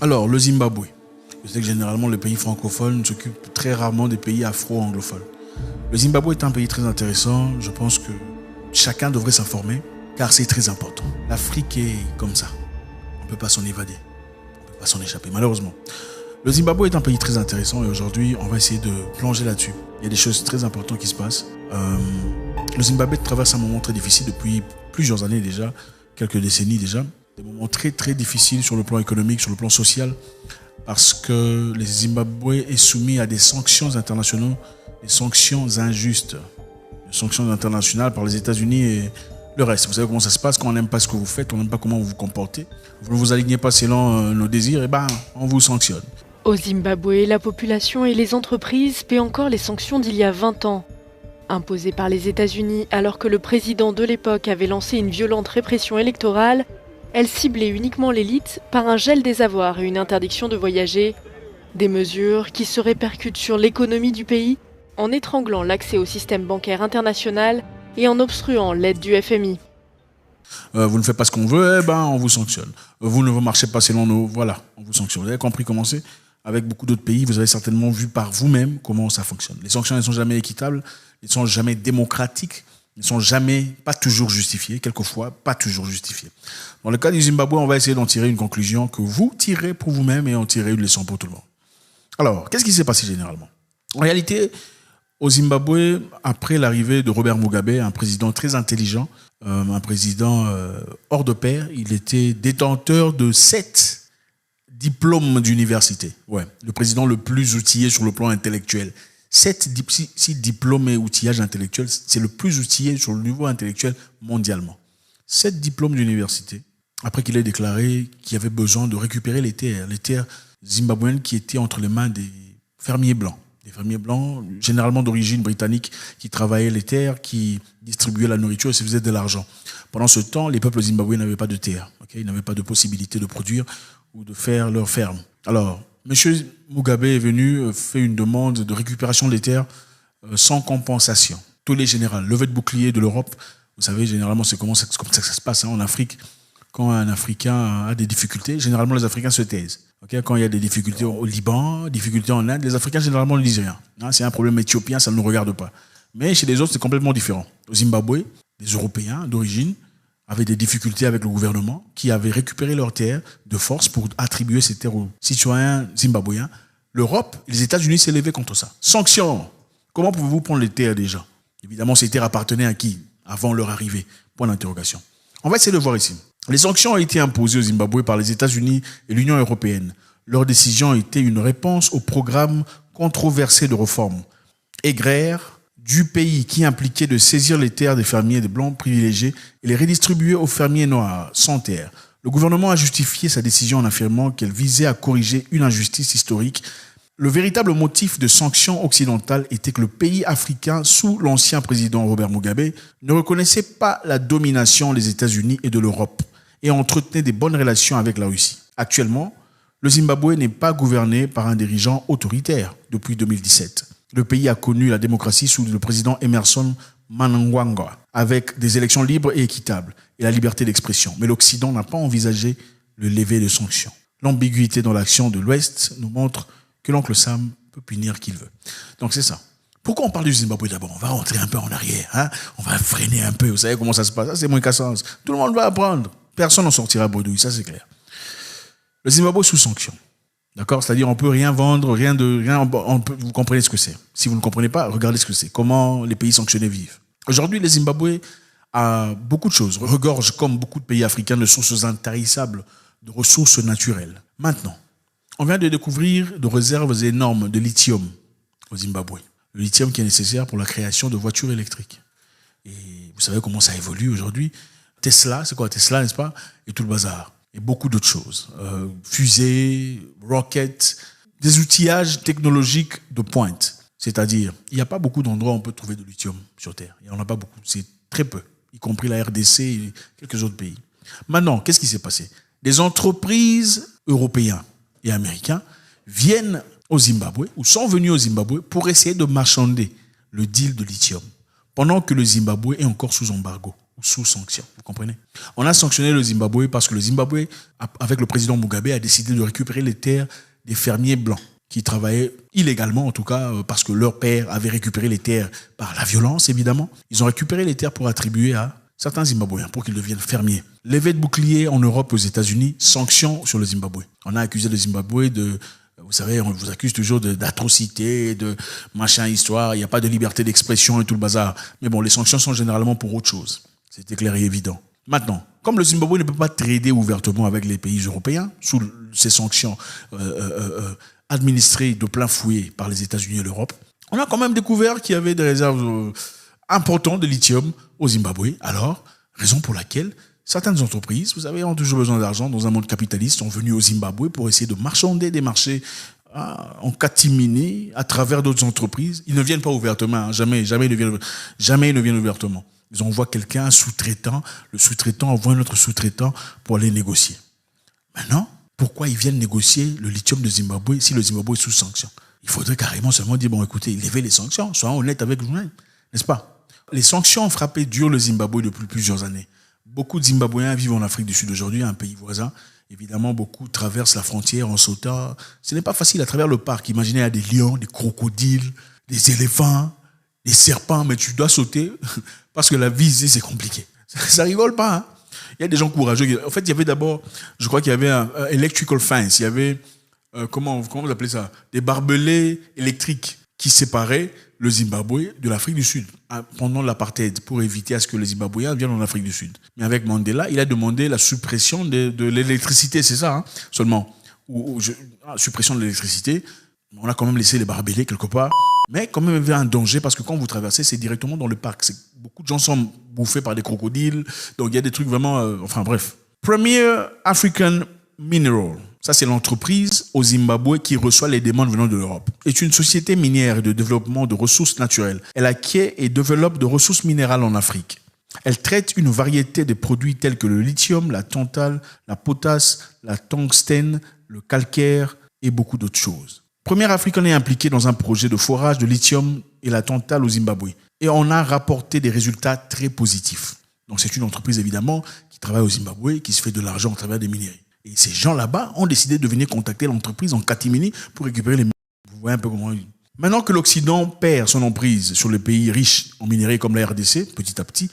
Alors, le Zimbabwe. Je sais que généralement, les pays francophones s'occupent très rarement des pays afro-anglophones. Le Zimbabwe est un pays très intéressant. Je pense que chacun devrait s'informer, car c'est très important. L'Afrique est comme ça. On ne peut pas s'en évader. On ne peut pas s'en échapper, malheureusement. Le Zimbabwe est un pays très intéressant et aujourd'hui, on va essayer de plonger là-dessus. Il y a des choses très importantes qui se passent. Le Zimbabwe traverse un moment très difficile depuis plusieurs années déjà, quelques décennies déjà. Des moments très très difficiles sur le plan économique, sur le plan social, parce que le Zimbabwe est soumis à des sanctions internationales, des sanctions injustes, des sanctions internationales par les États-Unis et le reste. Vous savez comment ça se passe quand on n'aime pas ce que vous faites, on n'aime pas comment vous vous comportez. Vous ne vous alignez pas selon nos désirs, et on vous sanctionne. Au Zimbabwe, la population et les entreprises paient encore les sanctions d'il y a 20 ans. Imposées par les États-Unis alors que le président de l'époque avait lancé une violente répression électorale, elles ciblaient uniquement l'élite par un gel des avoirs et une interdiction de voyager. Des mesures qui se répercutent sur l'économie du pays en étranglant l'accès au système bancaire international et en obstruant l'aide du FMI. Vous ne faites pas ce qu'on veut, on vous sanctionne. Vous ne marchez pas selon nos... Voilà, on vous sanctionne. Vous avez compris comment c'est ? Avec beaucoup d'autres pays, vous avez certainement vu par vous-même comment ça fonctionne. Les sanctions ne sont jamais équitables, elles ne sont jamais démocratiques, elles ne sont jamais, pas toujours justifiées, quelquefois pas toujours justifiées. Dans le cas du Zimbabwe, on va essayer d'en tirer une conclusion que vous tirez pour vous-même et en tirer une leçon pour tout le monde. Alors, qu'est-ce qui s'est passé généralement ? En réalité, au Zimbabwe, après l'arrivée de Robert Mugabe, un président très intelligent, un président hors de pair, il était détenteur de 7 diplômes d'université. Ouais, le président le plus outillé sur le plan intellectuel. 7 diplômes et outillage intellectuel, c'est le plus outillé sur le niveau intellectuel mondialement. 7 diplômes d'université, après qu'il ait déclaré qu'il y avait besoin de récupérer les terres zimbabwéennes qui étaient entre les mains des fermiers blancs. Des fermiers blancs, généralement d'origine britannique, qui travaillaient les terres, qui distribuaient la nourriture et se faisaient de l'argent. Pendant ce temps, les peuples zimbabwéens n'avaient pas de terre. Ils n'avaient pas de possibilité de produire ou de faire leur ferme. Alors, M. Mugabe est venu faire une demande de récupération des terres sans compensation. Tous les généraux, levée de bouclier de l'Europe, vous savez, généralement, c'est comme ça que ça se passe en Afrique. Quand un Africain a des difficultés, généralement, les Africains se taisent. Quand il y a des difficultés au Liban, difficultés en Inde, les Africains, généralement, ne disent rien. C'est un problème éthiopien, ça ne nous regarde pas. Mais chez les autres, c'est complètement différent. Au Zimbabwe, les Européens d'origine avaient des difficultés avec le gouvernement qui avait récupéré leurs terres de force pour attribuer ces terres aux citoyens zimbabwéens. L'Europe, les États-Unis s'est levé contre ça. Sanctions. Comment pouvez-vous prendre les terres des gens ? Évidemment, ces terres appartenaient à qui avant leur arrivée ? Point d'interrogation. On va essayer de voir ici. Les sanctions ont été imposées au Zimbabwe par les États-Unis et l'Union européenne. Leur décision a été une réponse au programme controversé de réforme agraire du pays qui impliquait de saisir les terres des fermiers des blancs privilégiés et les redistribuer aux fermiers noirs sans terre. Le gouvernement a justifié sa décision en affirmant qu'elle visait à corriger une injustice historique. Le véritable motif de sanctions occidentales était que le pays africain, sous l'ancien président Robert Mugabe, ne reconnaissait pas la domination des États-Unis et de l'Europe et entretenait des bonnes relations avec la Russie. Actuellement, le Zimbabwe n'est pas gouverné par un dirigeant autoritaire depuis 2017. Le pays a connu la démocratie sous le président Emerson Mnangagwa, avec des élections libres et équitables et la liberté d'expression. Mais l'Occident n'a pas envisagé le lever de sanctions. L'ambiguïté dans l'action de l'Ouest nous montre que l'oncle Sam peut punir qui il veut. Donc c'est ça. Pourquoi on parle du Zimbabwe d'abord ? On va rentrer un peu en arrière. On va freiner un peu. Vous savez comment ça se passe ? Ça, c'est moins qu'à sens. Tout le monde va apprendre. Personne n'en sortira bredouille, ça c'est clair. Le Zimbabwe sous sanction. D'accord ? C'est-à-dire on peut rien vendre, vous comprenez ce que c'est. Si vous ne comprenez pas, regardez ce que c'est. Comment les pays sanctionnés vivent. Aujourd'hui, le Zimbabwe a beaucoup de choses. Regorge, comme beaucoup de pays africains, de sources intarissables, de ressources naturelles. Maintenant, on vient de découvrir de réserves énormes de lithium au Zimbabwe. Le lithium qui est nécessaire pour la création de voitures électriques. Et vous savez comment ça évolue aujourd'hui. Tesla, c'est quoi Tesla, n'est-ce pas ? Et tout le bazar. Et beaucoup d'autres choses. Fusées, rockets, des outillages technologiques de pointe. C'est-à-dire, il n'y a pas beaucoup d'endroits où on peut trouver de lithium sur Terre. Il n'y en a pas beaucoup. C'est très peu, y compris la RDC et quelques autres pays. Maintenant, qu'est-ce qui s'est passé ? Des entreprises européennes et américains viennent au Zimbabwe, ou sont venus au Zimbabwe, pour essayer de marchander le deal de lithium, pendant que le Zimbabwe est encore sous embargo, ou sous sanction, vous comprenez? On a sanctionné le Zimbabwe parce que le Zimbabwe, avec le président Mugabe, a décidé de récupérer les terres des fermiers blancs qui travaillaient illégalement, en tout cas, parce que leur père avait récupéré les terres par la violence, évidemment. Ils ont récupéré les terres pour attribuer à certains Zimbabwéens, pour qu'ils deviennent fermiers. Levée de bouclier en Europe, aux États-Unis, sanctions sur le Zimbabwe. On a accusé le Zimbabwe de, vous savez, on vous accuse toujours d'atrocités, de machin histoire, il n'y a pas de liberté d'expression et tout le bazar. Mais bon, les sanctions sont généralement pour autre chose. C'était clair et évident. Maintenant, comme le Zimbabwe ne peut pas trader ouvertement avec les pays européens, sous ces sanctions administrées de plein fouet par les États-Unis et l'Europe, on a quand même découvert qu'il y avait des réserves importantes de lithium au Zimbabwe. Alors, raison pour laquelle certaines entreprises, vous savez, ont toujours besoin d'argent dans un monde capitaliste, sont venues au Zimbabwe pour essayer de marchander des marchés en catimini à travers d'autres entreprises. Ils ne viennent pas ouvertement, hein, jamais ils ne viennent ouvertement. Ils envoient quelqu'un, un sous-traitant, le sous-traitant envoie un autre sous-traitant pour aller négocier. Maintenant, pourquoi ils viennent négocier le lithium de Zimbabwe si le Zimbabwe est sous sanction? Il faudrait carrément seulement dire, bon écoutez, levez les sanctions, soyons honnêtes avec vous-même, n'est-ce pas? Les sanctions ont frappé dur le Zimbabwe depuis plusieurs années. Beaucoup de Zimbabwéens vivent en Afrique du Sud aujourd'hui, un pays voisin. Évidemment, beaucoup traversent la frontière en sautant. Ce n'est pas facile à travers le parc. Imaginez, il y a des lions, des crocodiles, des éléphants, des serpents, mais tu dois sauter parce que la vie ici, c'est compliqué. Ça rigole pas, hein? Il y a des gens courageux. En fait, il y avait d'abord, je crois qu'il y avait un electrical fence. Il y avait, comment vous appelez ça? Des barbelés électriques qui séparaient le Zimbabwe de l'Afrique du Sud pendant l'apartheid pour éviter à ce que les Zimbabwéens viennent en Afrique du Sud. Mais avec Mandela, il a demandé la suppression de l'électricité, c'est ça, hein, seulement. Suppression de l'électricité. On a quand même laissé les barbelés quelque part. Mais quand même, il y avait un danger parce que quand vous traversez, c'est directement dans le parc. Beaucoup de gens sont bouffés par des crocodiles. Donc il y a des trucs vraiment... enfin bref. Premier African Mineral. Ça, c'est l'entreprise au Zimbabwe qui reçoit les demandes venant de l'Europe. C'est une société minière et de développement de ressources naturelles. Elle acquiert et développe de ressources minérales en Afrique. Elle traite une variété de produits tels que le lithium, la tantale, la potasse, la tungstène, le calcaire et beaucoup d'autres choses. Premier Africain est impliqué dans un projet de forage de lithium et la tantale au Zimbabwe. Et on a rapporté des résultats très positifs. Donc c'est une entreprise évidemment qui travaille au Zimbabwe, qui se fait de l'argent à travers des minerais. Et ces gens là-bas ont décidé de venir contacter l'entreprise en catimini pour récupérer les minerais. Vous voyez un peu comment... Maintenant que l'Occident perd son emprise sur les pays riches en minerais comme la RDC, petit à petit,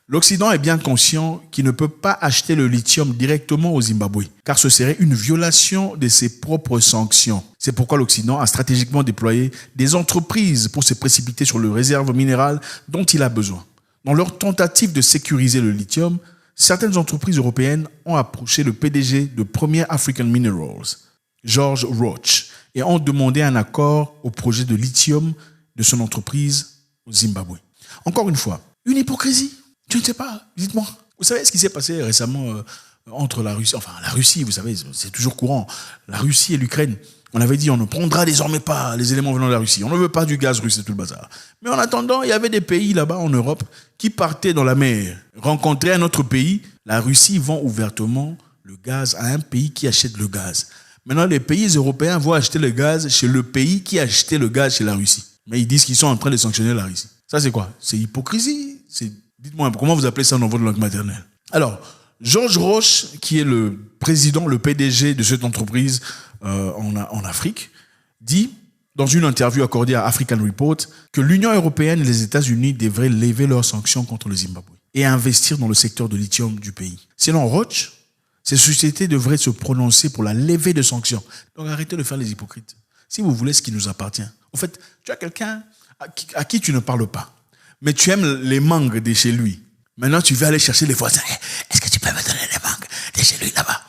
l'Occident est bien conscient qu'il ne peut pas acheter le lithium directement au Zimbabwe, car ce serait une violation de ses propres sanctions. C'est pourquoi l'Occident a stratégiquement déployé des entreprises pour se précipiter sur les réserves minérales dont il a besoin. Dans leur tentative de sécuriser le lithium, certaines entreprises européennes ont approché le PDG de Premier African Minerals, George Roach, et ont demandé un accord au projet de lithium de son entreprise au Zimbabwe. Encore une fois, une hypocrisie. Je ne sais pas, dites-moi. Vous savez ce qui s'est passé récemment entre la Russie, enfin la Russie, vous savez, c'est toujours courant, la Russie et l'Ukraine. On avait dit on ne prendra désormais pas les éléments venant de la Russie. On ne veut pas du gaz russe et tout le bazar. Mais en attendant, il y avait des pays là-bas en Europe qui partaient dans la mer, rencontraient un autre pays. La Russie vend ouvertement le gaz à un pays qui achète le gaz. Maintenant, les pays européens vont acheter le gaz chez le pays qui a acheté le gaz chez la Russie. Mais ils disent qu'ils sont en train de sanctionner la Russie. Ça, c'est quoi? C'est hypocrisie. Dites-moi, comment vous appelez ça dans votre langue maternelle? Alors, George Roche, qui est le président, le PDG de cette entreprise en Afrique, dit, dans une interview accordée à African Report, que l'Union européenne et les États-Unis devraient lever leurs sanctions contre le Zimbabwe et investir dans le secteur de lithium du pays. Selon Roche, ces sociétés devraient se prononcer pour la levée de sanctions. Donc arrêtez de faire les hypocrites. Si vous voulez ce qui nous appartient. En fait, tu as quelqu'un à qui tu ne parles pas, mais tu aimes les mangues de chez lui. Maintenant, tu vas aller chercher les voisins. Est-ce que tu peux me donner les mangues de chez lui là-bas?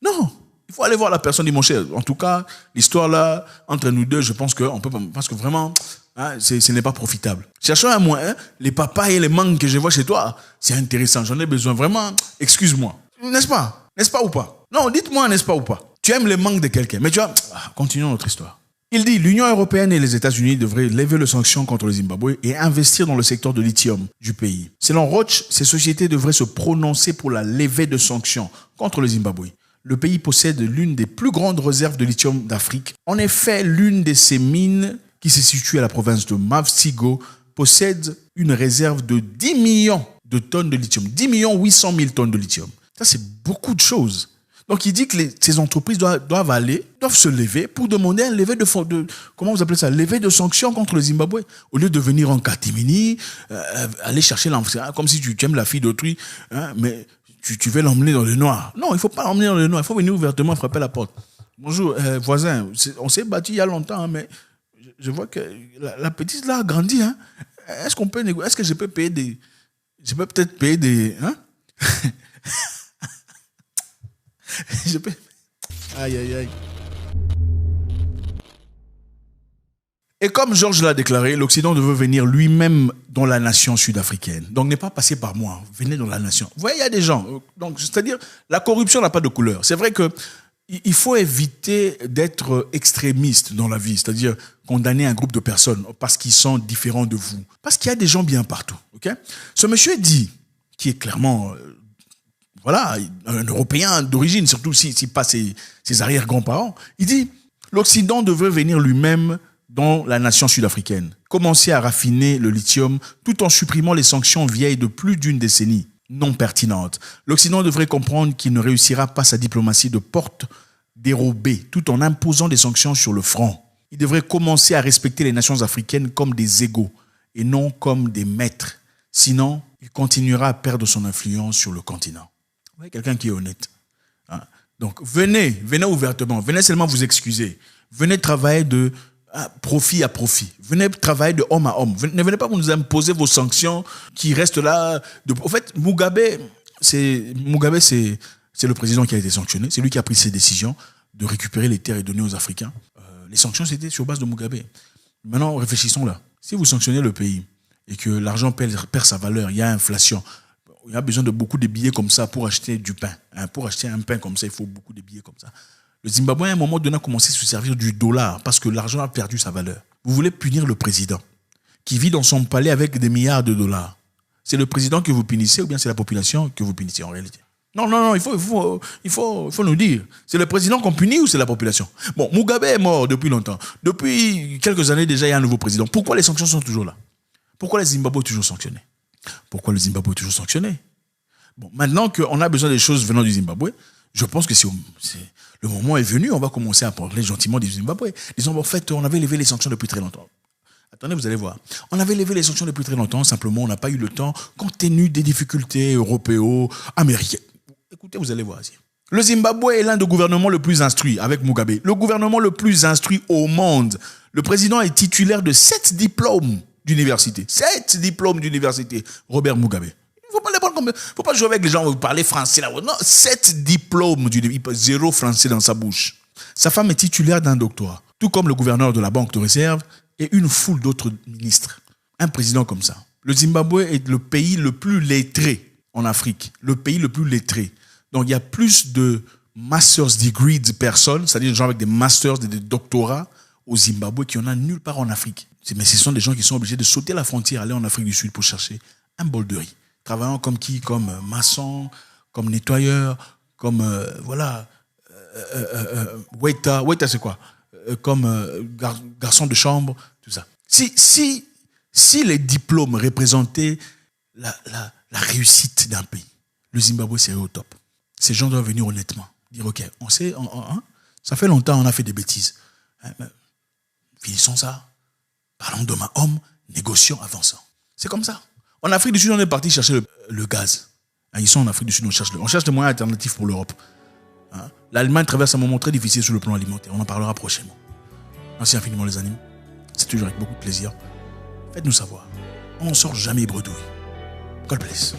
Non. Il faut aller voir la personne, dit mon cher. En tout cas, l'histoire là, entre nous deux, je pense qu'on peut pas, parce que vraiment, hein, ce n'est pas profitable. Cherchons à moi, hein, les papayes et les mangues que je vois chez toi, c'est intéressant. J'en ai besoin vraiment. Excuse-moi. N'est-ce pas? N'est-ce pas ou pas? Non, dites-moi, n'est-ce pas ou pas? Tu aimes les mangues de quelqu'un. Mais tu vois, continuons notre histoire. Il dit, l'Union européenne et les États-Unis devraient lever les sanctions contre le Zimbabwe et investir dans le secteur de lithium du pays. Selon Roche, ces sociétés devraient se prononcer pour la levée de sanctions contre le Zimbabwe. Le pays possède l'une des plus grandes réserves de lithium d'Afrique. En effet, l'une de ces mines qui se situe à la province de Mavsigo, possède une réserve de 10 millions de tonnes de lithium. 10 800 000 tonnes de lithium. Ça, c'est beaucoup de choses. Donc, il dit que ces entreprises doivent se lever pour demander un lever comment vous appelez ça, lever de sanctions contre le Zimbabwe. Au lieu de venir en catimini, aller chercher l'enfant, comme si tu aimes la fille d'autrui, hein, mais tu veux l'emmener dans le noir. Non, il ne faut pas l'emmener dans le noir. Il faut venir ouvertement frapper la porte. Bonjour, voisin, on s'est battu il y a longtemps, hein, mais je vois que la petite là a grandi. Hein. Est-ce qu'on peut négocier? Est-ce que je peux payer des... Je peux peut-être payer des... Hein? Je peux... Aïe, aïe, aïe. Et comme Georges l'a déclaré, l'Occident devait venir lui-même dans la nation sud-africaine. Donc, n'est pas passé par moi. Venez dans la nation. Vous voyez, il y a des gens. Donc, c'est-à-dire, la corruption n'a pas de couleur. C'est vrai que il faut éviter d'être extrémiste dans la vie, c'est-à-dire condamner un groupe de personnes parce qu'ils sont différents de vous. Parce qu'il y a des gens bien partout. Okay? Ce monsieur dit, qui est clairement... voilà, un Européen d'origine, surtout s'il passe ses arrière-grands-parents. Il dit, l'Occident devrait venir lui-même dans la nation sud-africaine, commencer à raffiner le lithium tout en supprimant les sanctions vieilles de plus d'une décennie, non pertinentes. L'Occident devrait comprendre qu'il ne réussira pas sa diplomatie de porte dérobée tout en imposant des sanctions sur le front. Il devrait commencer à respecter les nations africaines comme des égaux et non comme des maîtres. Sinon, il continuera à perdre son influence sur le continent. Vous voyez, quelqu'un qui est honnête. Hein? Donc, venez ouvertement. Venez seulement vous excuser. Venez travailler de profit à profit. Venez travailler de homme à homme. Ne venez pas nous imposer vos sanctions qui restent là. En fait, Mugabe, c'est le président qui a été sanctionné. C'est lui qui a pris ces décisions de récupérer les terres et donner aux Africains. Les sanctions, c'était sur base de Mugabe. Maintenant, réfléchissons là. Si vous sanctionnez le pays et que l'argent perd sa valeur, il y a inflation, il y a besoin de beaucoup de billets comme ça pour acheter du pain. Hein, pour acheter un pain comme ça, il faut beaucoup de billets comme ça. Le Zimbabwe, à un moment donné, a commencé à se servir du dollar parce que l'argent a perdu sa valeur. Vous voulez punir le président qui vit dans son palais avec des milliards de dollars. C'est le président que vous punissez ou bien c'est la population que vous punissez en réalité? Non, il faut nous dire. C'est le président qu'on punit ou c'est la population? Bon, Mugabe est mort depuis longtemps. Depuis quelques années déjà, il y a un nouveau président. Pourquoi les sanctions sont toujours là? Pourquoi le Zimbabwe est toujours sanctionné? Pourquoi le Zimbabwe est toujours sanctionné? Bon, maintenant qu'on a besoin des choses venant du Zimbabwe, je pense que le moment est venu, on va commencer à parler gentiment du Zimbabwe. Disons, en fait, on avait levé les sanctions depuis très longtemps. Attendez, vous allez voir. On avait levé les sanctions depuis très longtemps, simplement, on n'a pas eu le temps, compte tenu des difficultés européennes, américaines. Écoutez, vous allez voir ici. Le Zimbabwe est l'un des gouvernements le plus instruits, avec Mugabe. Le gouvernement le plus instruit au monde. Le président est titulaire de 7 diplômes d'université. 7 diplômes d'université. Robert Mugabe. Il ne faut pas jouer avec les gens, vous parlez français là. Non, 7 diplômes d'université. 0 français dans sa bouche. Sa femme est titulaire d'un doctorat. Tout comme le gouverneur de la Banque de réserve et une foule d'autres ministres. Un président comme ça. Le Zimbabwe est le pays le plus lettré en Afrique. Le pays le plus lettré. Donc il y a plus de master's degree de personnes, c'est-à-dire des gens avec des masters, des doctorats au Zimbabwe qu'il n'y en a nulle part en Afrique. Mais ce sont des gens qui sont obligés de sauter la frontière, aller en Afrique du Sud pour chercher un bol de riz. Travaillant comme qui? Comme maçon, comme nettoyeur, comme waiter c'est quoi? Comme garçon de chambre, tout ça. Si les diplômes représentaient la réussite d'un pays, le Zimbabwe serait au top. Ces gens doivent venir honnêtement. Dire, ok, on sait, ça fait longtemps on a fait des bêtises. Finissons ça. Parlons d'homme à homme, négocions, avançons. C'est comme ça. En Afrique du Sud, on est parti chercher le gaz. Ici, en Afrique du Sud, on cherche des moyens alternatifs pour l'Europe. L'Allemagne traverse un moment très difficile sur le plan alimentaire. On en parlera prochainement. Merci infiniment les amis. C'est toujours avec beaucoup de plaisir. Faites-nous savoir. On n'en sort jamais bredouille. God bless.